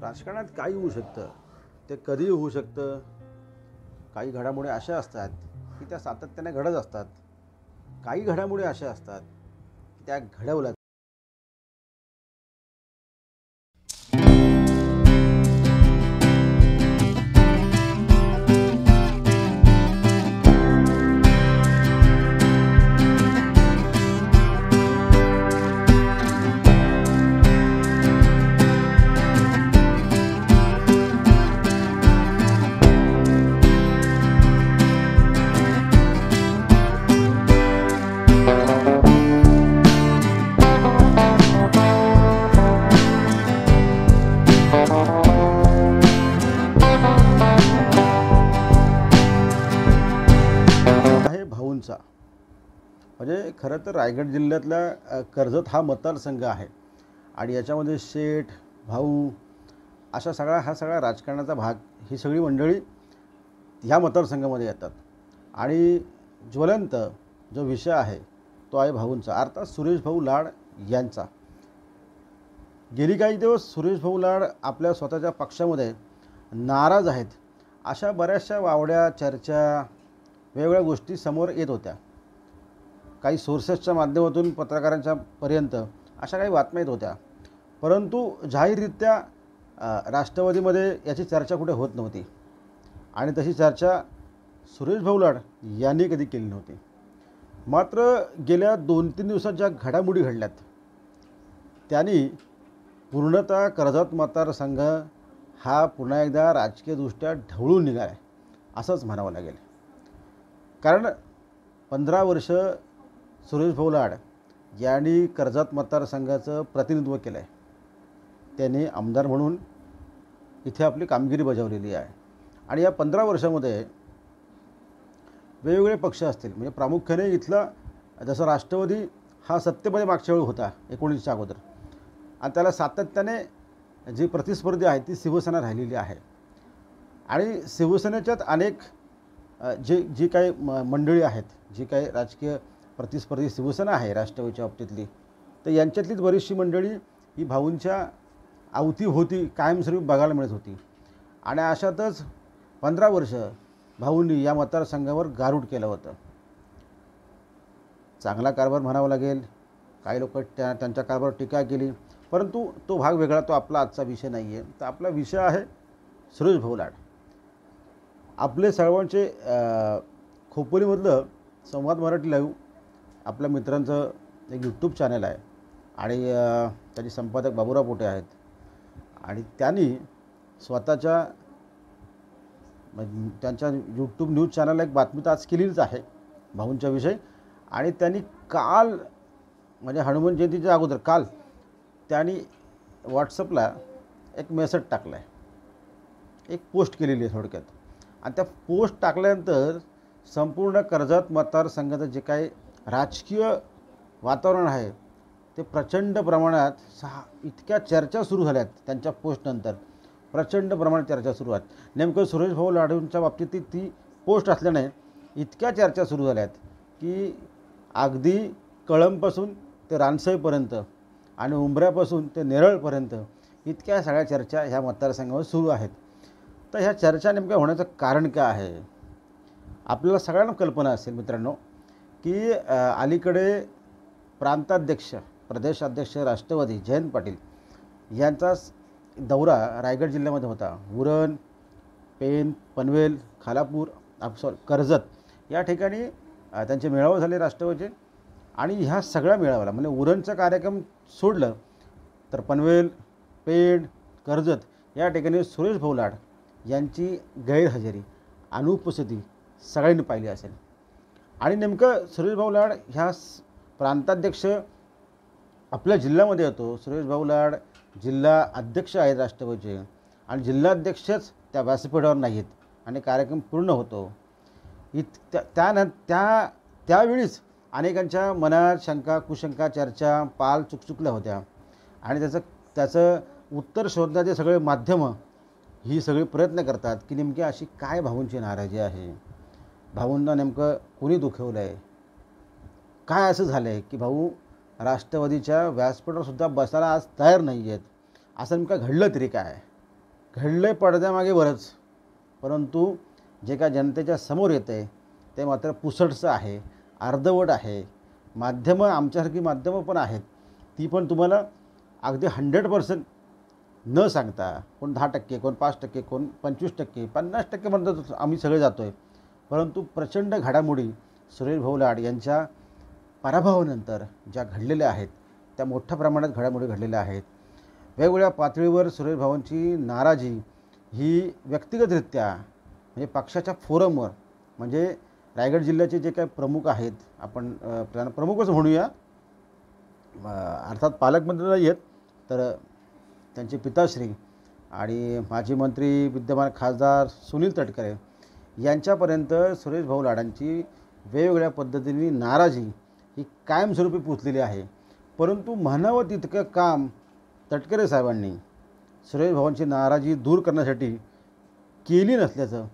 राजकारणात काही होऊ शकतं, ते कधीही होऊ शकतं. काही घडामोडी अशा असतात की त्या सातत्याने घडत असतात. काही घडामोडी अशा असतात की त्या घडवल्या. आहे भाऊंचा. म्हणजे खरं तर रायगड जिल्ह्यातला कर्जत हा मतदारसंघ आहे आणि याच्यामध्ये शेठ, भाऊ अशा हा सगळा राजकारणाचा भाग, ही सगळी मंडळी ह्या मतदारसंघामध्ये येतात. आणि ज्वलंत जो विषय आहे तो आहे भाऊंचा, अर्थात सुरेश भाऊ लाड यांचा. गेली काही दिवस सुरेश भाऊ लाड आपल्या स्वतःच्या पक्षामध्ये नाराज आहेत, अशा बऱ्याचशा वावड्या चर्चा, वेगवेगळ्या गोष्टी समोर येत होत्या. काही सोर्सेसच्या माध्यमातून पत्रकारांच्या पर्यंत अशा काही बातम्या येत होत्या. परंतु जाहीररित्या राष्ट्रवादीमध्ये याची चर्चा कुठे होत नव्हती आणि तशी चर्चा सुरेश भाऊ लाड यांनी कधी केली नव्हती. मात्र गेल्या 2-3 दिवसात ज्या घडामोडी घडल्यात त्यांनी पूर्णतः कर्जत मतदारसंघ हा पुन्हा एकदा राजकीयदृष्ट्या ढवळून निघाला आहे असंच म्हणावं लागेल. कारण 15 वर्ष सुरेश भाऊ लाड यांनी कर्जत मतदारसंघाचं प्रतिनिधित्व केलं आहे. त्यांनी आमदार म्हणून इथे आपली कामगिरी बजावलेली आहे. आणि या 15 वर्षामध्ये वेगवेगळे पक्ष असतील, म्हणजे प्रामुख्याने इथला जसं राष्ट्रवादी हा सत्तेमध्ये मागच्या वेळी होता 19च्या अगोदर, आणि त्याला सातत्याने जी प्रतिस्पर्धी आहे ती शिवसेना राहिलेली आहे. आणि शिवसेनेच्यात अनेक जी काही मंडळी आहेत, जी काही राजकीय प्रतिस्पर्धी शिवसेना आहे राष्ट्रवादीच्या बाबतीतली, तर यांच्यातलीच बरीचशी मंडळी ही भाऊंच्या अवतीभोवती कायमस्वरूपी बघायला मिळत होती. आणि अशातच 15 वर्ष भाऊंनी या मतदारसंघावर गारूड केलं होतं. चांगला कारभार म्हणावा लागेल, काही लोक त्यांच्या कारभारावर टीका केली, परंतु तो भाग वेगळा, तो आपला आजचा विषय नाही आहे. तर आपला विषय आहे सुरेश भाऊ लाड. आपले सर्वांचे खोपोलीमधलं संवाद मराठी लाईव्ह आपल्या मित्रांचं एक यूट्यूब चॅनल आहे आणि त्याचे संपादक बाबुराव पोटे आहेत. आणि त्यांनी स्वतःच्या त्यांच्या यूट्यूब न्यूज चॅनलला एक बातमी तर आज केलीच आहे भाऊंच्या विषयी. आणि त्यांनी काल, म्हणजे हनुमान जयंतीच्या अगोदर काल त्यांनी व्हॉट्सअपला एक मेसेज टाकला आहे, एक पोस्ट केलेली आहे थोडक्यात. आणि त्या पोस्ट टाकल्यानंतर संपूर्ण कर्जत मतदारसंघाचं जे काही राजकीय वातावरण आहे ते प्रचंड प्रमाणात इतक्या चर्चा सुरू झाल्यात. त्यांच्या पोस्टनंतर प्रचंड प्रमाणात चर्चा सुरू आहेत. नेमकं सुरेश भाऊ लाडूंच्या बाबतीत ती पोस्ट असल्याने इतक्या चर्चा सुरू झाल्यात की अगदी कळंबपासून ते रानसईपर्यंत आणि उंबऱ्यापासून ते नेरळपर्यंत इतक्या सगळ्या चर्चा ह्या मतदारसंघावर सुरू आहेत. तर ह्या चर्चा नेमक्या होण्याचं कारण काय आहे? आपल्याला सगळ्यांना कल्पना असेल मित्रांनो की अलीकडे प्रांताध्यक्ष, प्रदेशाध्यक्ष राष्ट्रवादी जयंत पाटील यांचा दौरा रायगड जिल्ह्यामध्ये होता. उरण, पेन, पनवेल, खालापूर, कर्जत या ठिकाणी त्यांचे मेळावे झाले राष्ट्रवादीचे. आणि ह्या सगळ्या मेळाव्याला, म्हणजे उरणचा कार्यक्रम सोडलं तर पनवेल, पेण, कर्जत या ठिकाणी सुरेश भाऊ लाड यांची गैरहजेरी, अनुपस्थिती सगळ्यांनी पाहिली असेल. आणि नेमकं सुरेश भाऊ लाड ह्या प्रांताध्यक्ष आपल्या जिल्ह्यामध्ये येतो. सुरेश भाऊ लाड जिल्हा अध्यक्ष आहेत राष्ट्रवादीचे आणि जिल्हाध्यक्षच त्या व्यासपीठावर नाही आहेत आणि कार्यक्रम पूर्ण होतो. त्यावेळीच अनेकांच्या मनात शंका, कुशंका, चर्चा, पाल चुकचुकल्या होत्या. आणि त्याचं उत्तर शोधण्याचे सगळे माध्यमं ही सगळी प्रयत्न करतात की नेमकी अशी काय भाऊंची नाराजी आहे, भाऊंना नेमकं कोणी दुखवलं आहे, काय असं झालं आहे की भाऊ राष्ट्रवादीच्या व्यासपीठावर सुद्धा बसायला आज तयार नाही आहेत, असं नेमकं घडलं तरी काय? घडलं पडद्यामागे बरंच, परंतु जे काय जनतेच्या समोर येतं आहे ते मात्र पुसटचं आहे, अर्धवट आहे. माध्यमं आमच्यासारखी माध्यमं पण आहेत, ती पण तुम्हाला अगदी 100% न सांगता कोण 10%, कोण 5%, कोण 25%, 50% म्हणतात आम्ही सगळे जातो आहे. परंतु प्रचंड घडामोडी सुरेश भाऊ लाड यांच्या पराभवानंतर ज्या घडलेल्या आहेत त्या मोठ्या प्रमाणात घडामोडी घडलेल्या आहेत. वेगवेगळ्या पातळीवर सुरेश भाऊंची नाराजी ही व्यक्तिगतरित्या म्हणजे पक्षाच्या फोरमवर, म्हणजे रायगड जिल्ह्याचे जे काही प्रमुख आहेत, आपण त्यांना प्रमुखच म्हणूया, अर्थात पालकमंत्री नाही आहेत, तर त्यांचे पिताश्री आणि माजी मंत्री विद्यमान खासदार सुनील तटकरे यांच्यापर्यंत सुरेश भाऊ लाडांची वेगवेगळ्या पद्धतीने नाराजी ही कायमस्वरूपी पोचलेली आहे. परंतु म्हणावं तितकं काम तटकरे साहेबांनी सुरेश भाऊंची नाराजी दूर करण्यासाठी केली नसल्याचं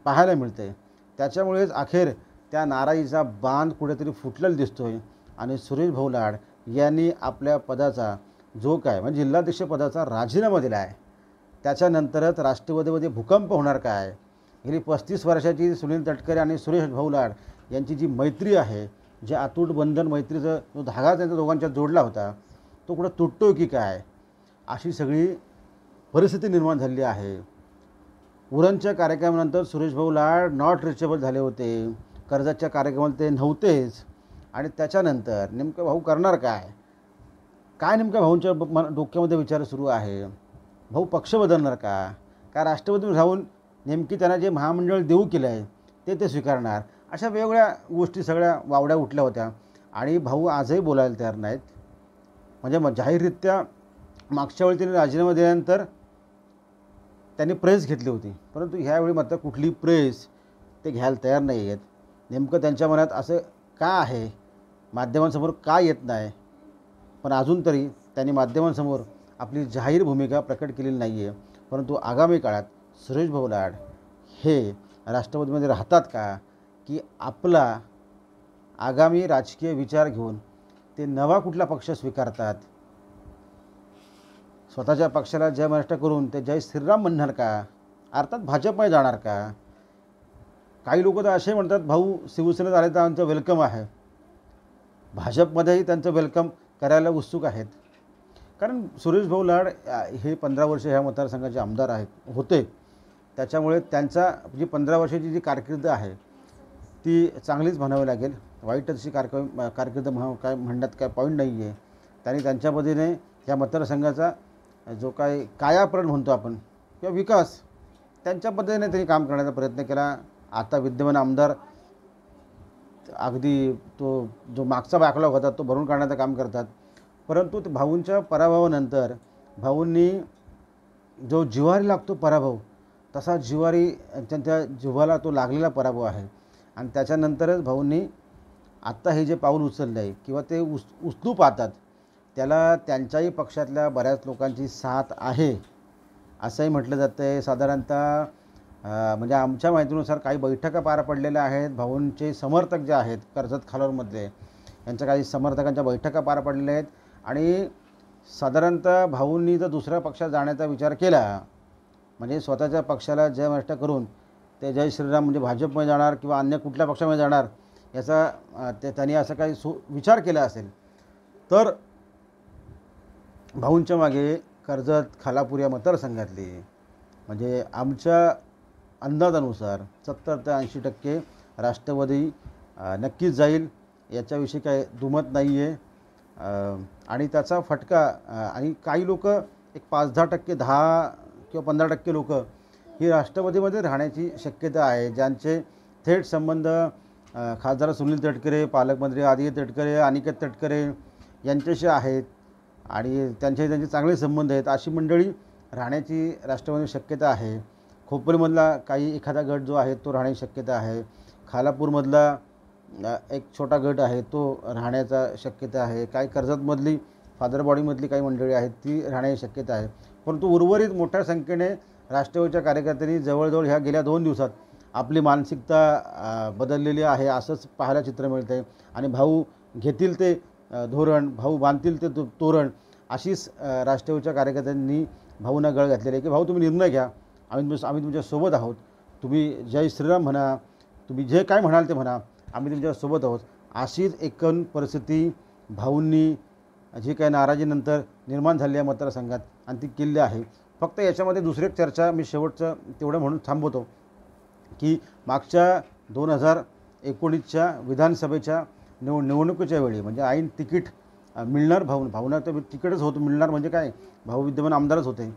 पाहायला मिळतं आहे. त्याच्यामुळेच अखेर त्या नाराजीचा बांध कुठेतरी फुटलेला दिसतो आहे आणि सुरेश भाऊ लाड यांनी आपल्या पदाचा जो काय म्हणजे जिल्हाध्यक्ष पदाचा राजीनामा दिला आहे. त्याच्यानंतरच राष्ट्रवादीमध्ये भूकंप होणार काय? गेली 35 वर्षाची सुनील तटकरे आणि सुरेश भाऊ लाड यांची जी मैत्री आहे, जे अतूट बंधन मैत्रीचा जो धागा त्यांच्या दोघांच्यात जोडला होता तो कुठं तुटतो की काय, अशी सगळी परिस्थिती निर्माण झालेली आहे. उरणच्या कार्यक्रमानंतर सुरेश भाऊ लाड नॉट रिचेबल झाले होते, कर्जतच्या कार्यक्रमाला ते नव्हतेच. आणि त्याच्यानंतर नेमकं भाऊ करणार काय? काय नेमकं भाऊंच्या डोक्यामध्ये विचार सुरू आहे? भाऊ पक्ष बदलणार का? काय राष्ट्रवादी राहून नेमकी त्यांना जे महामंडळ देऊ केलं आहे ते स्वीकारणार? अशा वेगवेगळ्या गोष्टी सगळ्या वावड्या उठल्या होत्या आणि भाऊ आजही बोलायला तयार नाहीत. म्हणजे जाहीररित्या मागच्या वेळी त्यांनी राजीनामा दिल्यानंतर त्यांनी प्रेस घेतली होती, परंतु ह्यावेळी मात्र कुठली प्रेस ते घ्यायला तयार नाही आहेत. नेमकं त्यांच्या मनात असं का आहे? माध्यमांसमोर का येत नाही? पण अजून तरी त्यांनी माध्यमांसमोर आपली जाहीर भूमिका प्रकट केलेली नाही आहे. परंतु आगामी काळात सुरेश भाऊ लाड हे राष्ट्रवादीमध्ये राहतात का, की आपला आगामी राजकीय विचार घेऊन ते नवा कुठला पक्ष स्वीकारतात? स्वतःच्या पक्षाला जय महाराष्ट्र करून ते जय श्रीराम म्हणणार का? अर्थात भाजपमध्ये जाणार का? काही लोक तर असे म्हणतात भाऊ शिवसेनेत आले तर आमचं वेलकम आहे. भाजपमध्येही त्यांचं वेलकम करायला उत्सुक आहेत. कारण सुरेश भाऊ लाड हे 15 वर्ष ह्या मतदारसंघाचे आमदार होते. त्याच्यामुळे त्यांचा जी 15 वर्षाची जी कारकीर्द आहे ती चांगलीच म्हणावी लागेल. वाईट अशी कारकीर्द काय म्हणण्यात काय पॉईंट नाही आहे. त्यांनी त्यांच्या पद्धतीने ह्या मतदारसंघाचा जो काय कायापलट म्हणतो आपण किंवा विकास त्यांच्या पद्धतीने त्यांनी काम करण्याचा प्रयत्न केला. आता विद्यमान आमदार अगदी तो जो मागचा बॅकलॉग होता तो भरून काढण्याचं काम करतात. परंतु भाऊंच्या पराभवानंतर भाऊंनी जो जिव्हारी लागतो पराभव, तसा जिव्हारी त्यांच्या जिव्हाला तो लागलेला पराभव आहे. आणि त्याच्यानंतरच भाऊंनी आत्ता हे जे पाऊल उचललं आहे किंवा ते उचलू पाहतात, त्याला त्यांच्याही पक्षातल्या बऱ्याच लोकांची साथ आहे असंही म्हटलं जातं आहे. साधारणतः म्हणजे आमच्या माहितीनुसार काही बैठका पार पडलेल्या आहेत. भाऊंचे समर्थक जे आहेत कर्जत खालावरमधले, यांच्या काही समर्थकांच्या बैठका पार पडलेल्या आहेत. आणि साधारणतः भाऊंनी जर दुसऱ्या पक्षात जाण्याचा विचार केला, म्हणजे स्वतःच्या पक्षाला जय महाराष्ट्र करून ते जय श्रीराम म्हणजे भाजपमध्ये जाणार किंवा अन्य कुठल्या पक्षामध्ये जाणार, याचा त्यांनी असं काही विचार केला असेल तर भाऊंच्या मागे कर्जत खालापूर या मतदारसंघातली म्हणजे आमच्या अंदाजानुसार 70 ते 80% राष्ट्रवादी नक्कीच जाईल, याच्याविषयी काही दुमत नाही आहे. आणि त्याचा फटका आणि काही लोक एक 5-10%, 10 किंवा 15% लोक ही राष्ट्रवादीमध्ये राहण्याची शक्यता आहे, ज्यांचे थेट संबंध खासदार सुनील तटकरे, पालकमंत्री आदित्य तटकरे, अनिकेत तटकरे यांच्याशी आहेत आणि त्यांचे चांगले संबंध आहेत. अशी मंडळी राहण्याची राष्ट्रवादी शक्यता आहे. खोपोलीमधला काही एखादा गट जो आहे तो राहण्याची शक्यता आहे. खालापूरमधला एक छोटा गट आहे तो राहण्याचा शक्यता आहे. काही कर्जतमधली फादरबॉडीमधली काही मंडळी आहेत ती राहण्याची शक्यता आहे. परंतु उर्वरित मोठ्या संख्येने राष्ट्रवादीच्या कार्यकर्त्यांनी जवळजवळ ह्या गेल्या 2 दिवसात आपली मानसिकता बदललेली आहे असंच पाहायला चित्र मिळतं आहे. आणि भाऊ घेतील ते धोरण, भाऊ बांधतील ते तोरण, अशीच राष्ट्रवादीच्या कार्यकर्त्यांनी भाऊंना गळ घातलेली आहे की भाऊ तुम्ही निर्णय घ्या, आम्ही तुमच्यासोबत आहोत, तुम्ही जय श्रीराम म्हणा, तुम्ही जे काय म्हणाल ते म्हणा, आम्ही तुमच्यासोबत आहोत. अशीच एकूण परिस्थिती भाऊंनी जी काही नाराजीनंतर निर्माण झाली आहे मतदारसंघात आणि ती केली आहे. फक्त याच्यामध्ये दुसरी एक चर्चा मी शेवटचं तेवढं म्हणून थांबवतो की मागच्या 2019च्या विधानसभेच्या निवडणुकीच्या वेळी म्हणजे ऐन तिकीट मिळणार भाऊंना तर तिकीटच होतं मिळणार म्हणजे काय, भाऊ विद्यमान आमदारच होते.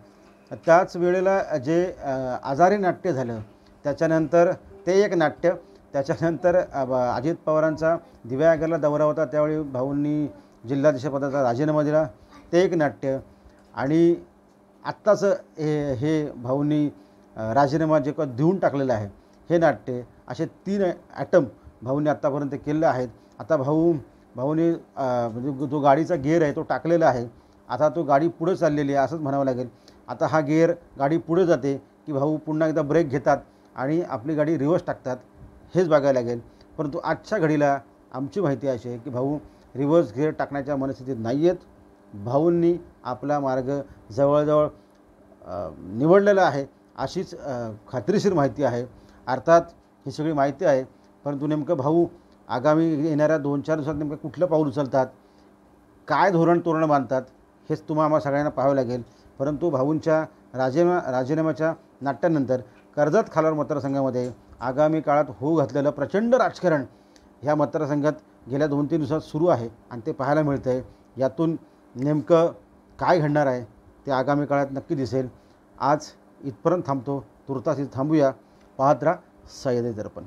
त्याच वेळेला जे आजारी नाट्य झालं त्याच्यानंतर ते एक नाट्य, त्याच्यानंतर अजित पवारांचा दिव्यागरला दौरा होता त्यावेळी भाऊंनी जिल्हाध्यक्षपदाचा राजीनामा दिला, ते एक नाट्य. आणि आत्ताचं हे भाऊंनी राजीनामा जे देऊन टाकलेलं आहे हे नाट्य, असे 3 ॲटम भाऊंनी आत्तापर्यंत केलेले आहेत. आता भाऊनी म्हणजे जो गाडीचा गेअर आहे तो टाकलेला आहे, आता तो गाडी पुढे चाललेली आहे असंच म्हणावं लागेल. आता हा गेअर गाडी पुढे जाते की भाऊ पुन्हा एकदा ब्रेक घेतात आणि आपली गाडी रिव्हर्स टाकतात हेच बघायला लागेल. परंतु आजच्या घडीला आमची माहिती अशी आहे की भाऊ रिव्हर्स गेअर टाकण्याच्या मनस्थितीत नाही आहेत. भाऊंनी आपला मार्ग जवळजवळ निवडलेला आहे अशीच खात्रीशीर माहिती आहे. अर्थात ही सगळी माहिती आहे, परंतु नेमकं भाऊ आगामी येणाऱ्या 2-4 दिवसात नेमकं कुठलं पाऊल उचलतात, काय धोरण तोरणं बांधतात हेच आम्हाला सगळ्यांना पाहावं लागेल. परंतु भाऊंच्या राजीनाम्याच्या नाट्यानंतर कर्जत खालार मतदारसंघामध्ये आगामी काळात होऊ घातलेलं प्रचंड राजकारण ह्या मतदारसंघात गेल्या 2-3 दिवसात सुरू आहे आणि ते पाहायला मिळतं आहे. यातून नेमकं काय घडणार आहे ते आगामी काळात नक्की दिसेल. आज इथपर्यंत थांबतो, तुर्तास इथं थांबूया. पाहत राहा सह्याद्री दर्पण.